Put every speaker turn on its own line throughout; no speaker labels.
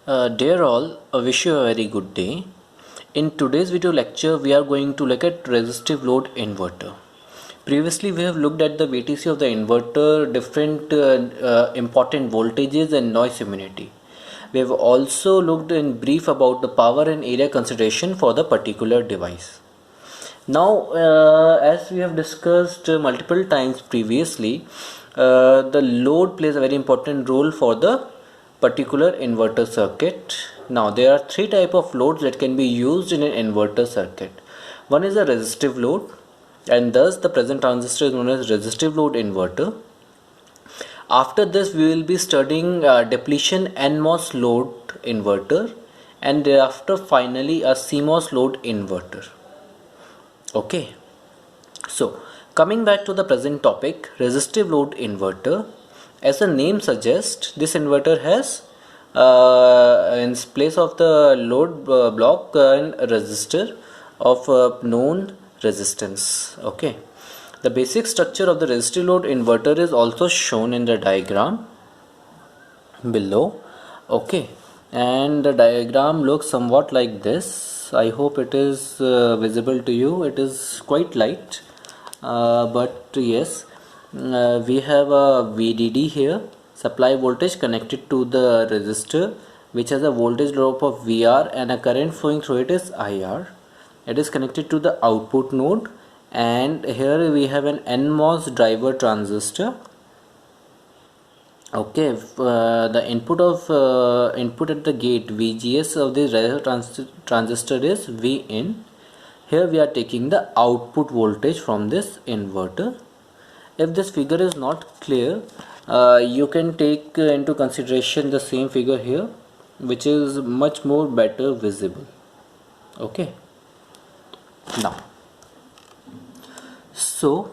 Dear all, I wish you a very good day. In today's video lecture, we are going to look at resistive load inverter. Previously, we have looked at the VTC of the inverter, different important voltages and noise immunity. We have also looked in brief about the power and area consideration for the particular device. Now, as we have discussed multiple times previously, the load plays a very important role for the particular inverter circuit. Now, there are three types of loads that can be used in an inverter circuit. One is a resistive load, and thus the present transistor is known as resistive load inverter. After this, we will be studying depletion NMOS load inverter, and thereafter finally a CMOS load inverter. Okay, so coming back to the present topic, resistive load inverter. As the name suggests, this inverter has in place of the load block an resistor of known resistance. Okay, the basic structure of the resistive load inverter is also shown in the diagram below. Okay, and the diagram looks somewhat like this. I hope it is visible to you. It is quite light, but yes, we have a VDD here, supply voltage connected to the resistor, which has a voltage drop of VR and a current flowing through it is IR. It is connected to the output node, and here we have an NMOS driver transistor. Okay, the input at the gate VGS of this transistor is Vin. Here we are taking the output voltage from this inverter. If this figure is not clear, you can take into consideration the same figure here, which is much more better visible. Okay, now so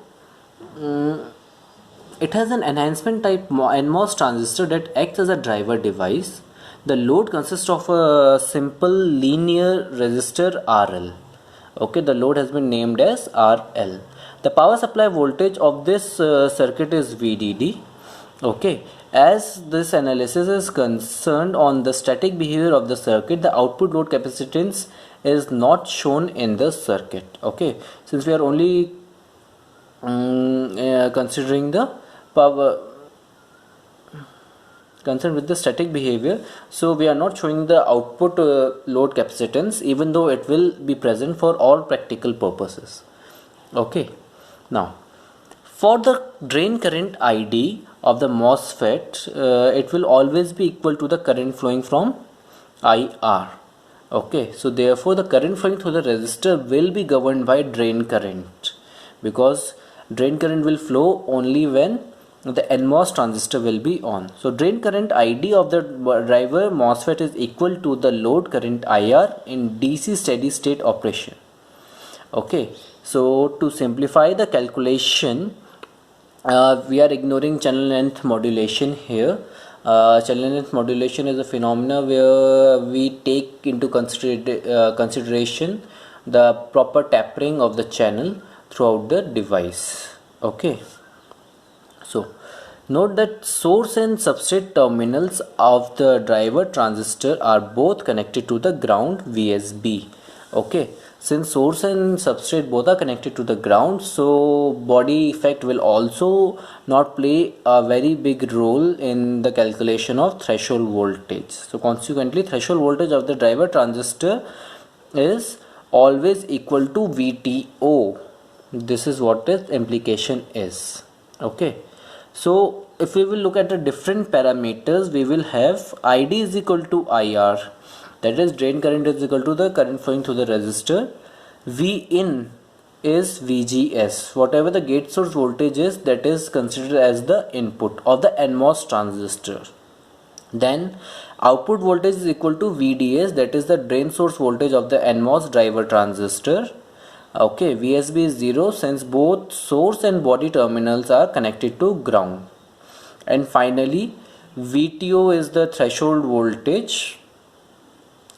it has an enhancement type NMOS transistor that acts as a driver device. The load consists of a simple linear resistor RL. Okay, the load has been named as RL. The power supply voltage of this circuit is VDD. Okay, as this analysis is concerned on the static behavior of the circuit, the output load capacitance is not shown in the circuit. Okay, since we are only considering the power concerned with the static behavior, so we are not showing the output load capacitance, even though it will be present for all practical purposes. Okay, now for the drain current ID of the MOSFET, it will always be equal to the current flowing from IR. Okay, so therefore the current flowing through the resistor will be governed by drain current, because drain current will flow only when the NMOS transistor will be on. So drain current ID of the driver MOSFET is equal to the load current IR in DC steady state operation. Okay, so to simplify the calculation, we are ignoring channel length modulation here. Channel length modulation is a phenomena where we take into consideration the proper tapering of the channel throughout the device. Okay, so note that source and substrate terminals of the driver transistor are both connected to the ground VSB. Okay, since source and substrate both are connected to the ground, so body effect will also not play a very big role in the calculation of threshold voltage. So consequently, threshold voltage of the driver transistor is always equal to VTO. This is what its implication is. Okay, so if we will look at the different parameters, we will have ID is equal to IR, that is drain current is equal to the current flowing through the resistor. Vin is VGS, whatever the gate source voltage is, that is considered as the input of the NMOS transistor. Then output voltage is equal to VDS, that is the drain source voltage of the NMOS driver transistor. Okay, VSB is 0 since both source and body terminals are connected to ground. And finally, VTO is the threshold voltage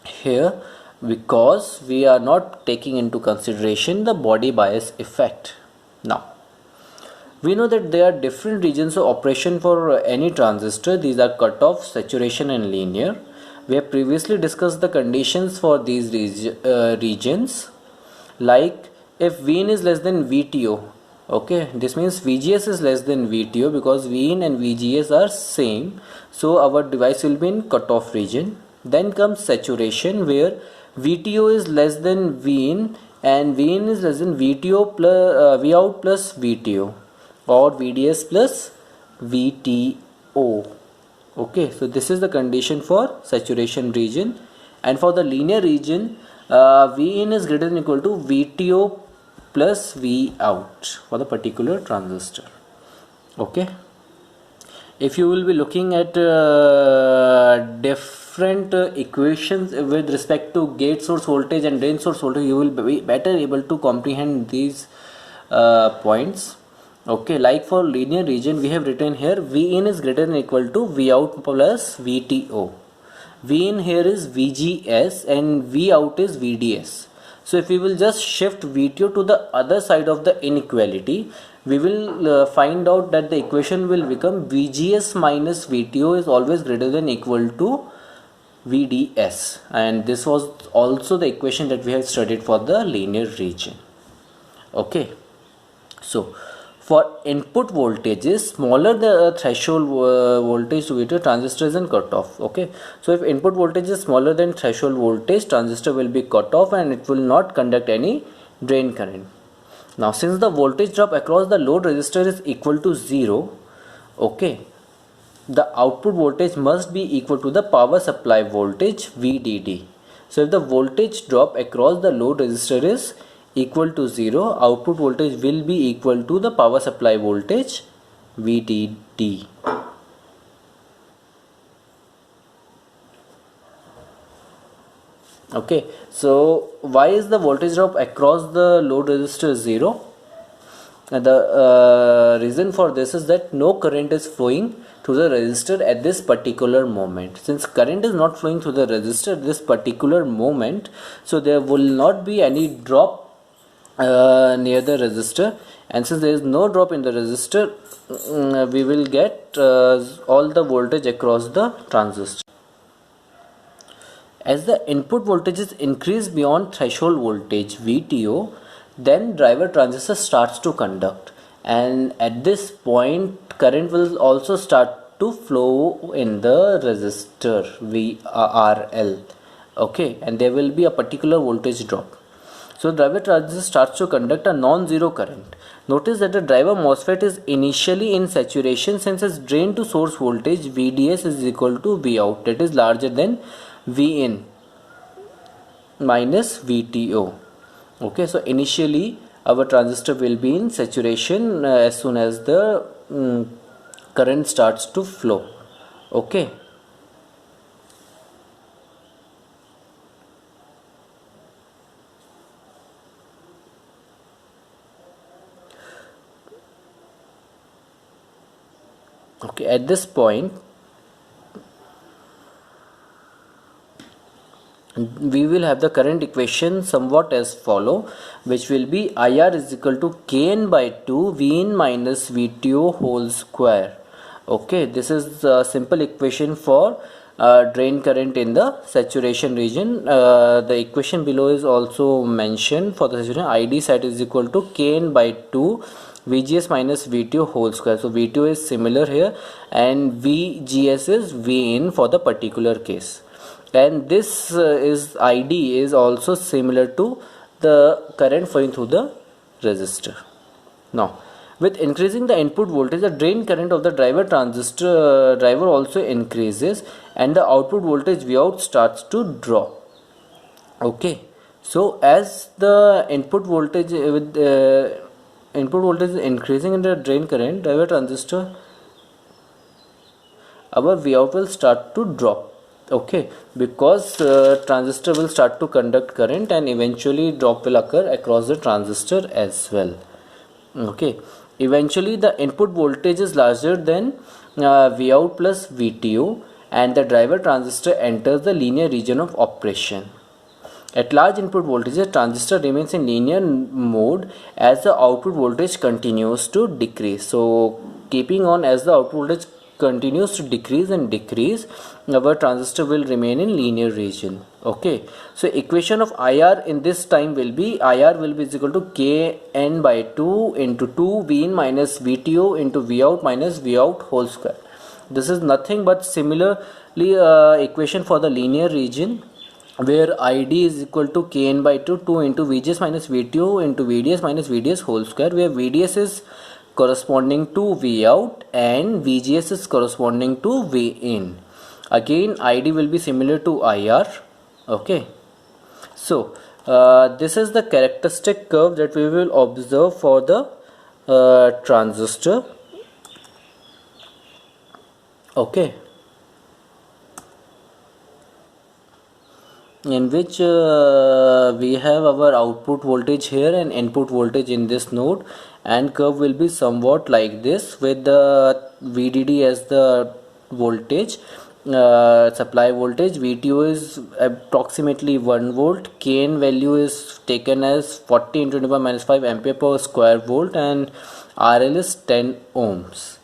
here, because we are not taking into consideration the body bias effect. Now, we know that there are different regions of operation for any transistor. These are cutoff, saturation and linear. We have previously discussed the conditions for these regions, like if Vin is less than VTO, okay, this means VGS is less than VTO because Vin and VGS are same, so our device will be in cutoff region. Then comes saturation, where VTO is less than Vin and Vin is less than VTO plus Vout plus VTO, or VDS plus VTO. Okay, so this is the condition for saturation region. And for the linear region, Vin is greater than or equal to VTO plus Vout for the particular transistor. Okay, if you will be looking at different equations with respect to gate source voltage and drain source voltage, you will be better able to comprehend these points. Okay, like for linear region, we have written here Vin is greater than or equal to Vout plus VTO. Vin here is VGS and Vout is VDS. So if we will just shift VTO to the other side of the inequality, we will find out that the equation will become VGS minus VTO is always greater than or equal to VDS, and this was also the equation that we have studied for the linear region. Okay, so for input voltages smaller the threshold voltage to VTO, transistor is in cutoff. Okay, so if input voltage is smaller than threshold voltage, transistor will be cut off and it will not conduct any drain current. Now since the voltage drop across the load resistor is equal to 0, okay, the output voltage must be equal to the power supply voltage VDD. So if the voltage drop across the load resistor is equal to 0, output voltage will be equal to the power supply voltage VDD. Okay, so why is the voltage drop across the load resistor 0? And the reason for this is that no current is flowing through the resistor at this particular moment. Since current is not flowing through the resistor at this particular moment, so there will not be any drop near the resistor, and since there is no drop in the resistor, we will get all the voltage across the transistor. As the input voltages increase beyond threshold voltage VTO, then driver transistor starts to conduct, and at this point current will also start to flow in the resistor VRL. Okay, and there will be a particular voltage drop. So driver transistor starts to conduct a non-zero current. Notice that the driver MOSFET is initially in saturation since its drain to source voltage VDS is equal to Vout, that is larger than Vin minus VTO. Okay, so initially our transistor will be in saturation as soon as the current starts to flow. Okay. Okay, at this point we will have the current equation somewhat as follow, which will be IR is equal to Kn by 2 Vin minus VTO whole square. Okay, this is a simple equation for drain current in the saturation region. The equation below is also mentioned for the saturation. ID sat is equal to Kn by 2 VGS minus VTO whole square. So VTO is similar here and VGS is Vin for the particular case. And this is ID is also similar to the current flowing through the resistor. Now, with increasing the input voltage, the drain current of the driver transistor driver also increases, and the output voltage Vout starts to drop. Okay, so as the input voltage with input voltage is increasing in the drain current, driver transistor, our Vout will start to drop. Okay, because transistor will start to conduct current and eventually drop will occur across the transistor as well. Okay, eventually the input voltage is larger than Vout plus VTO, and the driver transistor enters the linear region of operation. At large input voltage, the transistor remains in linear mode as the output voltage continues to decrease. So keeping on, as the output voltage continues to decrease and decrease, our transistor will remain in linear region. Okay, so equation of IR in this time will be IR will be is equal to Kn by 2 into 2 Vin minus Vto into Vout minus Vout whole square. This is nothing but similarly equation for the linear region, where ID is equal to Kn by 2 into VGS minus VTO into VDS minus VDS whole square, where VDS is corresponding to Vout and VGS is corresponding to Vin. Again, ID will be similar to IR. Okay, so this is the characteristic curve that we will observe for the transistor. Okay, in which we have our output voltage here and input voltage in this node, and curve will be somewhat like this, with the VDD as the voltage, supply voltage. VTO is approximately 1 volt, Kn value is taken as 40 into 10⁻⁵ ampere per square volt, and RL is 10 ohms.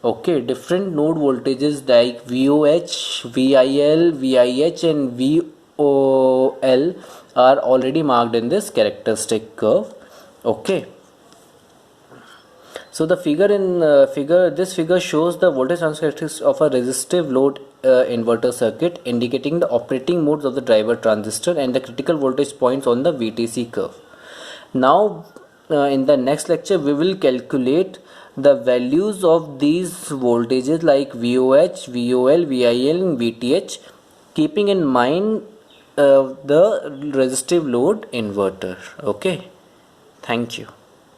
Okay, different node voltages like VOH, VIL, VIH and VOL are already marked in this characteristic curve. Okay, so the this figure shows the voltage transfer characteristics of a resistive load inverter circuit, indicating the operating modes of the driver transistor and the critical voltage points on the VTC curve. Now in the next lecture we will calculate the values of these voltages like VOH, VOL, VIL and VTH, keeping in mind the resistive load inverter. Okay, thank you.